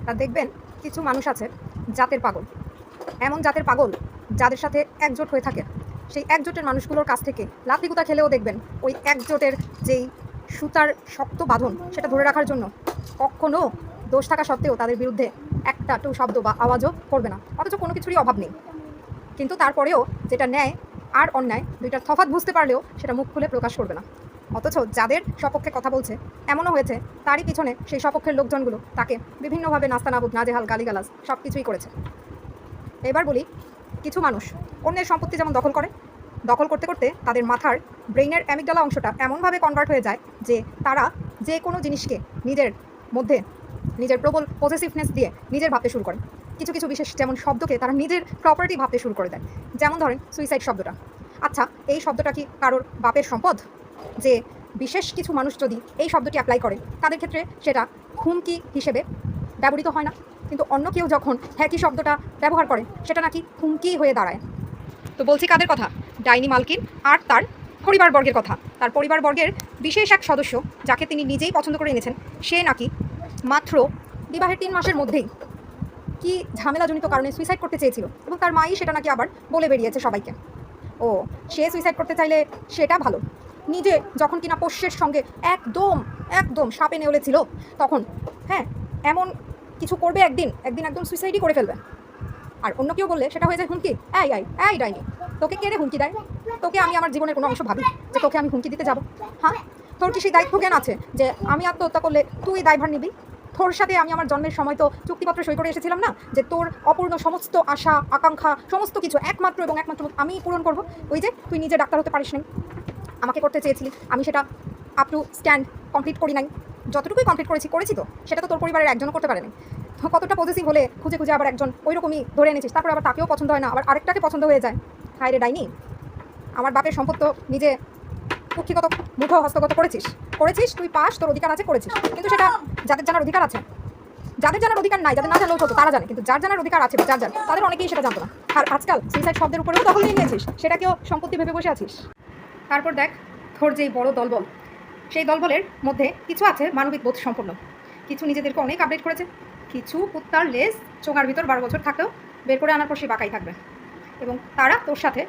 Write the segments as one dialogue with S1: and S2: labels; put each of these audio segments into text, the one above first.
S1: তা দেখবেন কিছু মানুষ আছে জাতের পাগল, এমন জাতের পাগল যাদের সাথে একজোট হয়ে থাকে। সেই একজোটের মানুষগুলোর কাছ থেকে লাথিগুতা খেলেও দেখবেন ওই একজোটের যেই সুতার শক্ত বাঁধন সেটা ধরে রাখার জন্য কখনো দোষ থাকা সত্ত্বেও তাদের বিরুদ্ধে একটা টু শব্দ বা আওয়াজও করবে না, অথচ কোনো কিছুরই অভাব নেই। কিন্তু তারপরেও যেটা ন্যায় আর অন্যায় দুইটার তফাৎ বুঝতে পারলেও সেটা মুখ খুলে প্রকাশ করবে না। অথচ যাদের সপক্ষে কথা বলছে এমনও হয়েছে তারই পিছনে সেই সপক্ষের লোকজনগুলো তাকে বিভিন্নভাবে নাস্তানাবুদ নাজেহাল গালিগালাজ সব কিছুই করেছে। এবার বলি, কিছু মানুষ অন্যের সম্পত্তি যেমন দখল করে, দখল করতে করতে তাদের মাথার ব্রেইনের অ্যামিগডালা অংশটা এমনভাবে কনভার্ট হয়ে যায় যে তারা যে কোনো জিনিসকে নিজের মধ্যে নিজের প্রবল পজেসিভনেস দিয়ে নিজের ভাবতে শুরু করে। কিছু কিছু বিশেষ যেমন শব্দকে তারা নিজের প্রপার্টি ভাবতে শুরু করে দেয়। যেমন ধরেন সুইসাইড শব্দটা। আচ্ছা, এই শব্দটা কি কারোর বাপের সম্পদ? যে বিশেষ কিছু মানুষ যদি এই শব্দটি অ্যাপ্লাই করে তাদের ক্ষেত্রে সেটা হুমকি হিসেবে ব্যবহৃত হয় না, কিন্তু অন্য কেউ যখন হ্যাকি শব্দটা ব্যবহার করে সেটা নাকি হুমকি হয়ে দাঁড়ায়। তো বলছি কাদের কথা? ডাইনি মালকিন আর তার পরিবারবর্গের কথা। তার পরিবারবর্গের বিশেষ এক সদস্য যাকে তিনি নিজেই পছন্দ করে এনেছেন, সে নাকি মাত্র বিবাহের 3 মাসের মধ্যেই কি ঝামেলাজনিত কারণে সুইসাইড করতে চেয়েছিল, এবং তার মাই সেটা নাকি আবার বলে বেরিয়েছে সবাইকে। ও, সে সুইসাইড করতে চাইলে সেটা ভালো, নিজে যখন কিনা পোষ্যের সঙ্গে একদম একদম সাপে নেউলে ছিল তখন হ্যাঁ এমন কিছু করবে, একদিন একদিন একদম সুইসাইডই করে ফেলবে। আর অন্য কেউ বললে সেটা হয়ে যায় হুমকি। এই ডাইনি, তোকে কে রে হুমকি দেয়? তোকে আমি আমার জীবনের কোনো অংশ ভাবি যে তোকে আমি হুমকি দিতে যাব? হ্যাঁ, তোর কি সেই দায়িত্ব জ্ঞান আছে যে আমি আত্মহত্যা করলে তুই দায়ভার নিবি? তোর সাথে আমি আমার জন্মের সময় তো চুক্তিপত্র সই করে এসেছিলাম না, যে তোর অপূর্ণ সমস্ত আশা আকাঙ্ক্ষা সমস্ত কিছু একমাত্র এবং একমাত্র আমি পূরণ করব। ওই যে তুই নিজে ডাক্তার হতে পারিস নাই, আমাকে করতে চেয়েছিলি, আমি সেটা আপ টু স্ট্যান্ড কমপ্লিট করি নাই। যতটুকুই কমপ্লিট করেছি তো সেটা তো তোর পরিবারের একজনও করতে পারেনি। কতটা পজিটিভ হলে খুঁজে খুঁজে আবার একজন ওই রকমই ধরে এনেছিস, তারপরে আবার তাকেও পছন্দ হয় না, আবার আরেকটাকে পছন্দ হয়ে যায়। হায় রে ডাইনি, আমার বাপের সম্পদ তো নিজে কুক্ষিগত মুঠো হস্তগত করেছিস তুই পাস, তোর অধিকার আছে, করেছিস। কিন্তু সেটা যাদের জানার অধিকার আছে, যাদের জানার অধিকার নাই, যাদের না জানলেও হতো তারা জানে, কিন্তু যার জানার অধিকার আছে যার তাদের অনেকেই সেটা জানতো না। আর আজকাল সুইসাইড শব্দের উপরেও দখল নিয়ে নিয়েছিস, সেটাকেও সম্পত্তি ভেবে বসে আছিস। তারপর দেখ, তোর যেই বড় দলবল, সেই দলবলের মধ্যে কিছু আছে মানবিক বোধ সম্পন্ন, কিছু নিজেদেরকে অনেক আপডেট করেছে, কিছু কুত্তার লেজ চোঙার ভিতর 12 বছর থাকলেও বের করে আনার পর সে বাঁকাই থাকবে। এবং তারা তোর সাথে,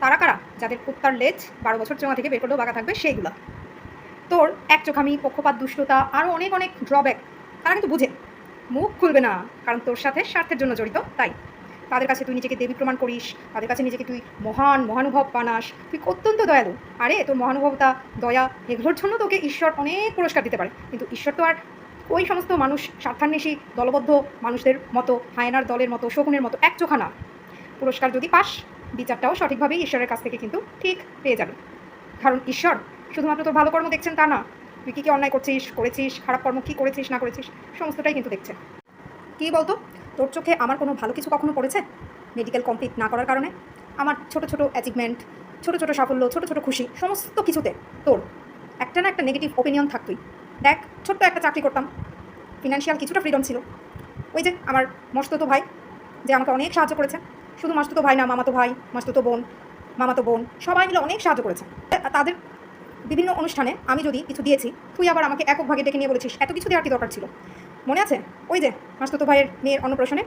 S1: তারা কারা? যাদের কুত্তার লেজ 12 বছর চোঙা থেকে বের করলেও বাঁকা থাকবে সেইগুলা। তোর এক চোখামি, পক্ষপাত, দুষ্টতা আরও অনেক অনেক ড্রব্যাক তারা কিন্তু বুঝে, মুখ খুলবে না, কারণ তোর সাথে স্বার্থের জন্য জড়িত। তাই তাদের কাছে তুই নিজেকে দেবী প্রমাণ করিস, তাদের কাছে নিজেকে তুই মহানুভব বানাস, তুই অত্যন্ত দয়ালু। আরে তোর মহানুভবতা, দয়া এগুলোর জন্য তোকে ঈশ্বর অনেক পুরস্কার দিতে পারে, কিন্তু ঈশ্বর তো আর ওই সমস্ত মানুষ স্বার্থান্বেষী দলবদ্ধ মানুষদের মতো, হায়নার দলের মতো, শকুনের মতো এক চোখা না। পুরস্কার যদি পাস, বিচারটাও সঠিকভাবেই ঈশ্বরের কাছ থেকে কিন্তু ঠিক পেয়ে যাবে। কারণ ঈশ্বর শুধুমাত্র তোর ভালো কর্ম দেখছেন তা না, তুই কী কী অন্যায় করেছিস, খারাপ কর্ম কী করেছিস না করেছিস সমস্তটাই কিন্তু দেখছে। কী বলতো, তোর চোখে আমার কোনো ভালো কিছু কখনো পড়েছে? মেডিকেল কমপ্লিট না করার কারণে আমার ছোট ছোট অ্যাচিভমেন্ট, ছোট ছোট সাফল্য, ছোট ছোট খুশি সমস্ত কিছুতে তোর একটা না একটা নেগেটিভ ওপিনিয়ন থাকতই। দেখ, ছোট্ট একটা চাকরি করতাম, ফিনান্সিয়াল কিছুটা ফ্রিডম ছিল। ওই যে আমার মস্তুতো ভাই যে আমাকে অনেক সাহায্য করেছে, শুধু মস্তুতো ভাই না, মামাতো ভাই, মস্তুতো বোন, মামাতো বোন সবাই মিলে অনেক সাহায্য করেছে। তাদের বিভিন্ন অনুষ্ঠানে আমি যদি কিছু দিয়েছি, তুই আবার আমাকে একক ভাগে ডেকে নিয়ে বলেছিস এত কিছু দেওয়ার কি দরকার ছিল? মনে আছে ওই যে মাসতুতো ভাইয়ের মেয়ের অন্নপ্রাশনে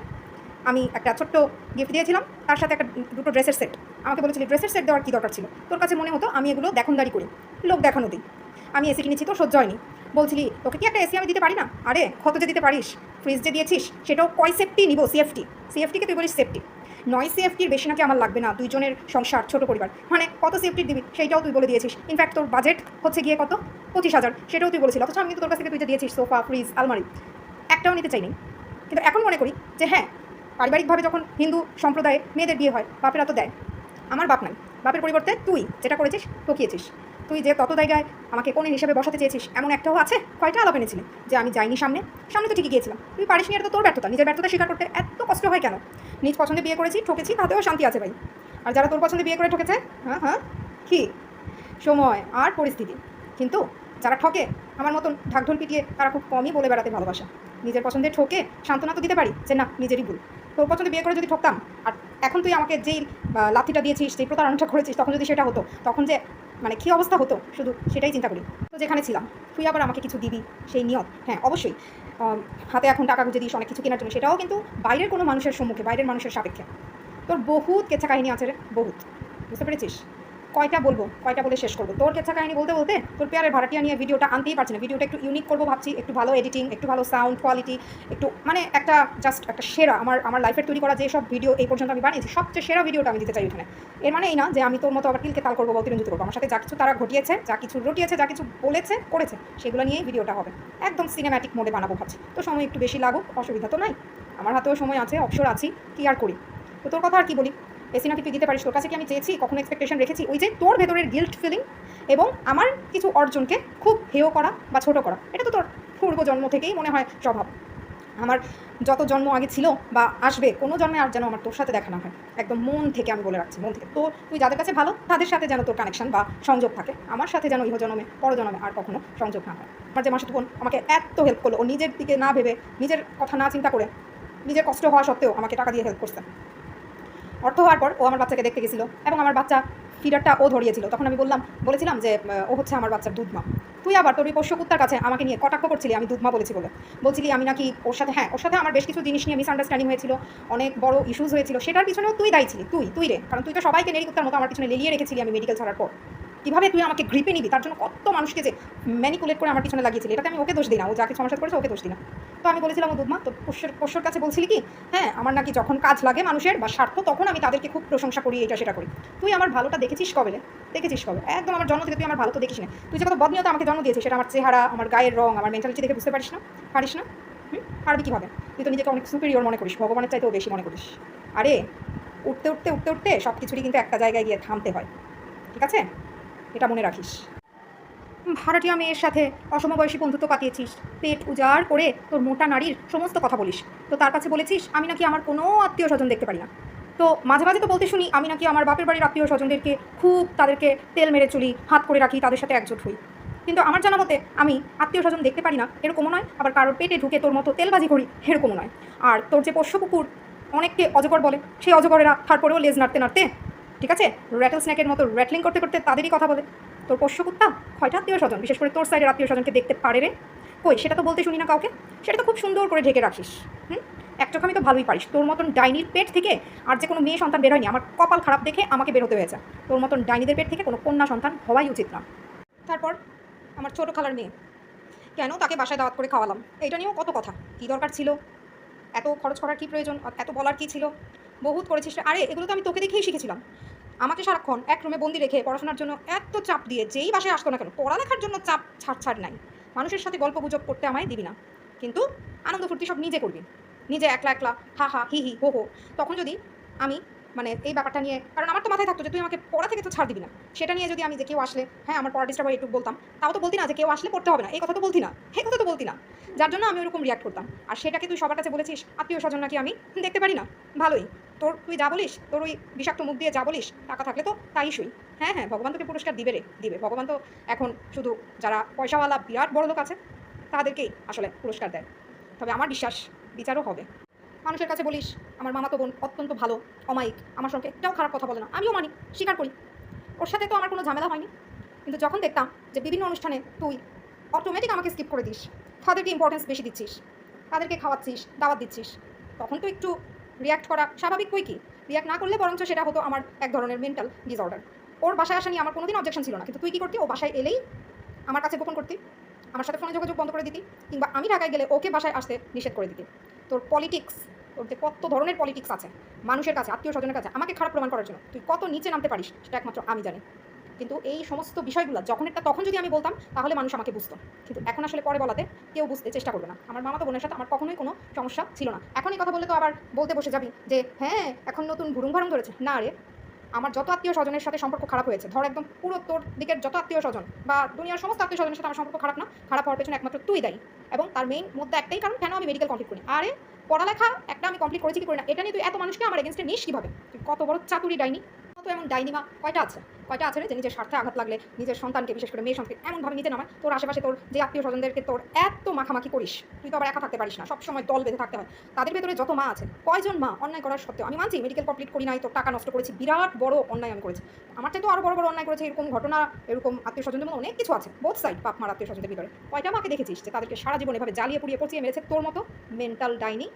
S1: আমি একটা ছোট্ট গিফট দিয়েছিলাম, তার সাথে একটা দুটো ড্রেসের সেট। আমাকে বলেছিলি ড্রেসের সেট দেওয়ার কী দরকার ছিল? তোর কাছে মনে হতো আমি এগুলো দেখনদারি করি, লোক দেখানো দিই। আমি এসি কিনেছি তো সহ্য হয়নি, বলছিলি তোকে কি একটা এসি আমি দিতে পারি না? আরে কত যে দিতে পারিস, ফ্রিজ যে দিয়েছিস সেটাও কয় সেফটি নিব? সিএফটিকে তুই বলিস সেফটি, 9 সিএফটির বেশি নাকি আমার লাগবে না, দুইজনের সংসার, ছোট পরিবার, মানে কত সেফটির দিবি সেইটাও তুই বলে দিয়েছিস। ইনফ্যাক্ট তোর বাজেট হচ্ছে গিয়ে কত, 25,000, সেটাও তুই বলেছিস। অথচ আমি কিন্তু তোর কাছ থেকে তুই যে দিয়েছিস সোফা, ফ্রিজ, আলমারি একটাও নিতে চাইনি। কিন্তু এখন মনে করি যে হ্যাঁ, পারিবারিকভাবে যখন হিন্দু সম্প্রদায়ে মেয়েদের বিয়ে হয় বাপেরা তো দেয়, আমার বাপ নাই, বাপের পরিবর্তে তুই যেটা করেছিস ঠকিয়েছিস। তুই যে তত জায়গায় আমাকে কোণে হিসেবে বসাতে চেয়েছিস এমন একটাও আছে? কয়টা আলাপ এনেছিলি যে আমি যাইনি সামনে তো ঠিকই গিয়েছিলাম। তুই পারিস নি, এটা তো তোর ব্যর্থতা। নিজের ব্যর্থতা স্বীকার করতে এত কষ্ট হয় কেন? নিজ পছন্দে বিয়ে করেছি, ঠকেছি, তাতেও শান্তি আছে ভাই। আর যারা তোর পছন্দে বিয়ে করে ঠকেছে, হ্যাঁ কি সময় আর পরিস্থিতি। কিন্তু যারা ঠকে আমার মতন ঢাকঢোল পিটিয়ে তারা খুব কমই বলে বেড়াতে ভালোবাসা। নিজের পছন্দে ঠকে সান্ত্বনা তো দিতে পারি যে না, নিজেরই ভুল। তোর পছন্দে বিয়ে করে যদি ঠকতাম, আর এখন তুই আমাকে যেই লাথিটা দিয়েছিস, যেই প্রতারণাটা করেছিস, তখন যদি সেটা হতো, তখন যে মানে কী অবস্থা হতো শুধু সেটাই চিন্তা করি। তো যেখানে ছিলাম তুই আবার আমাকে কিছু দিবি, সেই নিয়ত, হ্যাঁ অবশ্যই। হাতে এখন টাকা গুঁজে দিস অনেক কিছু কেনার জন্য, সেটাও কিন্তু বাইরের কোনো মানুষের সম্মুখে, বাইরের মানুষের সাপেক্ষে। তোর বহুত কেচ্ছা কাহিনী আছে রে, বহুত। বুঝতে পেরেছিস? কয়টা বলবো, কয়টা বলে শেষ করবো? তোর কেচ্ছা কাহিনী বলতে বলতে তোর পেয়ারের ভাড়াটিয়া নিয়ে ভিডিওটা আনতেই পারছি না। ভিডিওটা একটু ইউনিক করবো ভাবছি, একটু ভালো এডিটিং, একটু ভালো সাউন্ড কোয়ালিটি, একটু মানে একটা জাস্ট একটা সেরা আমার লাইফের তৈরি করা যেসব ভিডিও এই পর্যন্ত আমি বানিয়েছি সবচেয়ে সেরা ভিডিওটা আমি দিতে চাই ওখানে। এর মানে এই না যে আমি তোর মতো আবার তিলকে তাল করবো বা অতিরঞ্জিত করবো। আমার সাথে যা কিছু তারা ঘটিয়েছে, যা কিছু রটিয়েছে, যা কিছু বলেছে করেছে, সেগুলো নিয়েই ভিডিওটা হবে। একদম সিনেম্যাটিক মোডে বানাবো ভাবছি। তো সময় একটু বেশি লাগুক, অসুবিধা তো নাই, আমার হাতেও সময় আছে, অবসর আছি, কি আর করি। তো তোর কথা আর কি বলি, এসি নাকি তুই দিতে পারিস? তোর কাছে কি আমি চেয়েছি, কখনো এক্সপেকটেশন রেখেছি? ওই যে তোর ভেতরের গিল্ট ফিলিং এবং আমার কিছু অর্জনকে খুব হেয় করা বা ছোট করা, এটা তো তোর পূর্ব জন্ম থেকেই মনে হয় স্বভাব। আমার যত জন্ম আগে ছিল বা আসবে, কোনো জন্মে আর যেন আমার তোর সাথে দেখা না হয়, একদম মন থেকে আমি বলে রাখছি, মন থেকে। তো তুই যাদের কাছে ভালো তাদের সাথে যেন তোর কানেকশন বা সংযোগ থাকে, আমার সাথে যেন ইহজন্মে পরজন্মে আর কখনো সংযোগ না হয়। আমার যে মাসুদ বোন আমাকে এত হেল্প করলো, ও নিজের দিকে না ভেবে, নিজের কথা না চিন্তা করে, নিজের কষ্ট হওয়া সত্ত্বেও আমাকে টাকা দিয়ে হেল্প করছে। অর্থ হওয়ার পর ও আমার বাচ্চাকে দেখতে গেছিলো এবং আমার বাচ্চা ফিডারটা ও ধরিয়েছিল। তখন আমি বলেছিলাম যে ও হচ্ছে আমার বাচ্চার দুধমা। তুই আবার তোর ওই পোষ্য কুত্তার কাছে আমাকে নিয়ে কটাক্ষ করছিলি আমি দুধমা বলেছি বলে। বলছিলি আমি নাকি ওর সাথে, হ্যাঁ ওর সাথে আমার বেশ কিছু জিনিস নিয়ে মিসআন্ডারস্ট্যান্ডিং হয়েছিল, অনেক বড় ইস্যুজ হয়েছিল, সেটার পিছনেও তুই দায়ী ছিলি। তুই রে, কারণ তুই তো সবাইকে নেড়ি কুত্তার মতো আমার পিছনে লেলিয়ে রেখেছিলি আমি মেডিকেল ছাড়ার পর। কীভাবে তুই আমাকে গ্রিপে নিবি তার জন্য কত মানুষকে যে ম্যানিপুলেট করে আমার পিছনে লাগিয়েছিলি, এটাতে আমি ওকে দোষ দিই না, ও যাকে সমস্যা করেছে ওকে দোষ দিই না। তো আমি বলেছিলাম ও দুধমা, তো পোষ্যর কাছে বলছিলি কি, হ্যাঁ আমার নাকি যখন কাজ লাগে মানুষের বা স্বার্থ, তখন আমি তাদেরকে খুব প্রশংসা করি, এটা সেটা করি। তুই আমার ভালোটা দেখেছিস কবে? দেখেছিস কবে? একদম আমার জন্ম থেকে তুই আমার ভালো তো দেখিস না। তুই যে কত বদনিয়তা আমাকে জন্ম দিয়েছিস, সেটা আমার চেহারা, আমার গায়ের রং, আমার মেন্টালিটি দেখে বুঝতে পারিস না? পারিস না? পারবি কীভাবে? তুই তো নিজেকে অনেক সুপিরিয়র মনে করিস, ভগবানের চাইতেও বেশি মনে করিস। আরে উঠতে উঠতে উঠতে উঠতে সব কিছুরই কিন্তু একটা জায়গায় গিয়ে থামতে হয়, ঠিক আছে? এটা মনে রাখিস। ভাড়াটিয়া মেয়ের সাথে অসমবয়সী বন্ধুত্ব পাতিয়েছিস, পেট উজাড় করে তোর মোটা নারীর সমস্ত কথা বলিস। তো তার কাছে বলেছিস আমি নাকি আমার কোনো আত্মীয় স্বজন দেখতে পারি না। তো মাঝে মাঝে তো বলতে শুনি আমি নাকি আমার বাপের বাড়ির আত্মীয় স্বজনদেরকে খুব তাদেরকে তেল মেরে চলি, হাত করে রাখি, তাদের সাথে একজোট হই। কিন্তু আমার জানা মতে আমি আত্মীয় স্বজন দেখতে পারি না এরকমও নয়, আবার কারোর পেটে ঢুকে তোর মতো তেলবাজি করি এরকমও নয়। আর তোর যে পোষ্য কুকুর অনেককে অজগর বলে, সেই অজগরেরা তারপরেও লেজ নাড়তে নাড়তে, ঠিক আছে, র্যাটল স্ন্যাকের মতো র্যাটলিং করতে করতে তাদেরই কথা বলে। তোর পোষ্য কুত্তা কয়টা আত্মীয় স্বজন, বিশেষ করে তোর সাইডের আত্মীয় স্বজনকে দেখতে পারে রে? কই, সেটা তো বলতে শুনি না কাউকে। সেটা তো খুব সুন্দর করে ঢেকে রাখিস। এক চোখ আমি তো ভালোই পারিস। তোর মতন ডাইনির পেট থেকে আর যে কোনো মেয়ে সন্তান বের হয়নি, আমার কপাল খারাপ দেখে আমাকে বের হতে হয়েছে। তোর মতন ডাইনিদের পেট থেকে কোনো কন্যা সন্তান হওয়াই উচিত না। তারপর আমার ছোটো খালার মেয়ে, কেন তাকে বাসায় দাওয়াত করে খাওয়ালাম, এটা নিয়েও কত কথা। কী দরকার ছিল? এত খরচ করার কী প্রয়োজন? এত বলার কী ছিল? বহুত করেছিস। আরে এগুলো তো আমি তোকে দেখেই শিখেছিলাম। আমাকে সারাক্ষণ এক রুমে বন্দি রেখে পড়াশোনার জন্য এত চাপ দিয়ে যেই বাসায় আসতো না কেন, পড়ালেখার জন্য চাপ ছাড় নাই। মানুষের সাথে গল্প গুজব করতে আমায় দিবি না, কিন্তু আনন্দ ফুর্তি সব নিজে করবি, নিজে একলা একলা হা হা হি হি হো হো। তখন যদি আমি মানে এই ব্যাপারটা নিয়ে, কারণ আমার তো মাথায় থাকতো যে তুই আমাকে পড়া থেকে তো ছাড় দিবি না, সেটা নিয়ে যদি আমি যে কেউ আসলে, হ্যাঁ আমার পড়া ডিস্টার্ব হয় একটু বলতাম, তাও তো বলতি না যে কেউ আসলে পড়তে হবে না, এই কথা তো বলতি না, এই কথা তো বলতি না, যার জন্য আমি ওরকম রিয়াক্ট করতাম। আর সেটাকে তুই সবার কাছে বলেছিস আত্মীয় স্বজন নাকি আমি দেখতে পারি না। ভালোই, তুই যা বলিস, তোর ওই বিষাক্ত মুখ দিয়ে যা বলিস, টাকা থাকলে তো তাই সই। হ্যাঁ হ্যাঁ, ভগবান তোকে পুরস্কার দিবে রে, দিবে। ভগবান তো এখন শুধু যারা পয়সাওয়ালা বিরাট বড় লোক আছে তাদেরকেই আসলে পুরস্কার দেয়। তবে আমার বিশ্বাস বিচারও হবে। মানুষের কাছে বলিস আমার মামাতো বোন অত্যন্ত ভালো, অমায়িক, আমার সঙ্গে একটাও খারাপ কথা বলে না, আমিও মানি, স্বীকার করি। ওর সাথে তো আমার কোনো ঝামেলা হয়নি। কিন্তু যখন দেখতাম যে বিভিন্ন অনুষ্ঠানে তুই অটোমেটিক আমাকে স্কিপ করে দিস, তাদেরকে ইম্পর্টেন্স বেশি দিচ্ছিস, তাদেরকে খাওয়াচ্ছিস, দাওয়াত দিচ্ছিস, তখন তো একটু রিয়াক্ট করা স্বাভাবিক। বই কি, রিয়াক্ট না করলে বরঞ্চ সেটা হতো আমার এক ধরনের মেন্টাল ডিসঅর্ডার। ওর বাসায় আসা নিয়ে আমার কোনোদিন অবজেকশন ছিল না, কিন্তু তুই কী করতি, ও বাসায় এলেই আমার কাছে গোপন করতি, আমার সাথে ফোনে যোগাযোগ বন্ধ করে দিতি, কিংবা আমি ঢাকায় গেলে ওকে বাসায় আসতে নিষেধ করে দিতি। তোর পলিটিক্স, তোর যে কত ধরনের পলিটিক্স আছে মানুষের কাছে, আত্মীয় স্বজনের কাছে আমাকে খারাপ প্রমাণ করার জন্য, তুই কত নিচে নামতে পারিস সেটা একমাত্র আমি জানি। কিন্তু এই সমস্ত বিষয়গুলো তখন যদি আমি বলতাম তাহলে মানুষ আমাকে বুঝতো, কিন্তু এখন আসলে পরে বলাতে কেউ বুঝতে চেষ্টা করবে না। আমার মামাতো বোনের সাথে আমার কখনোই কোনো সমস্যা ছিল না। এখন এই কথা বললে তো আবার বলতে বসে যাবি যে হ্যাঁ এখন নতুন ভুরুং ভারুং ধরেছে। না রে, আমার যত আত্মীয় স্বজনের সাথে সম্পর্ক খারাপ হয়েছে, ধর একদম পুরো তোর দিকের যত আত্মীয় স্বজন বা দুনিয়ার সমস্ত আত্মীয় স্বজনের সাথে আমার সম্পর্ক খারাপ না, খারাপ হওয়ার পেছনে একমাত্র তুই দায়ী। এবং তার মেইন মধ্যে একটাই কারণ, কেন আমি মেডিকেল কমপ্লিট করি। আরে পড়ালেখা একটা আমি কমপ্লিট করেছি কি করি না, এটা নিয়ে তুই এত মানুষকে আমার এগেনস্টে নিস কীভাবে? তুই কত বড় চাতুরি ডাইনি। তো এমন ডাইনি মা কয়টা আছে রে, যে নিজের স্বার্থে আঘাত লাগলে নিজের সন্তানকে, বিশেষ করে মেয়ে সন্তানকে এমনভাবে নিতে নামায়। তোর আশেপাশে তোর যে আত্মীয় স্বজনদেরকে তোর এত মাখামাখি করিস, তুই তো আবার একা থাকতে পারিস না, সবসময় দল বেঁধে থাকতে হয়। তাদের ভেতরে যত মা আছে, কয়জন মা অন্যায় করার সত্ত্বেও, আমি মানছি মেডিকেল কমপ্লিট করি নাই, তোর টাকা নষ্ট করেছি, বিরাট বড় অন্যায় আমি করেছি, আমার চাইতে আরও বড় বড় অন্যায় করেছে, এরকম ঘটনা, এরকম আত্মীয় স্বজনদের মধ্যে অনেক কিছু আছে, বোথ সাইড, বাপ মার আত্মীয় স্বজনদের ভিতরে। কয়টা মাকে দেখেছিস যে তাদেরকে সারা জীবন এভাবে জ্বালিয়ে পুড়িয়ে পচিয়ে মেরেছে তোর মতো মেন্টাল ডাইনি?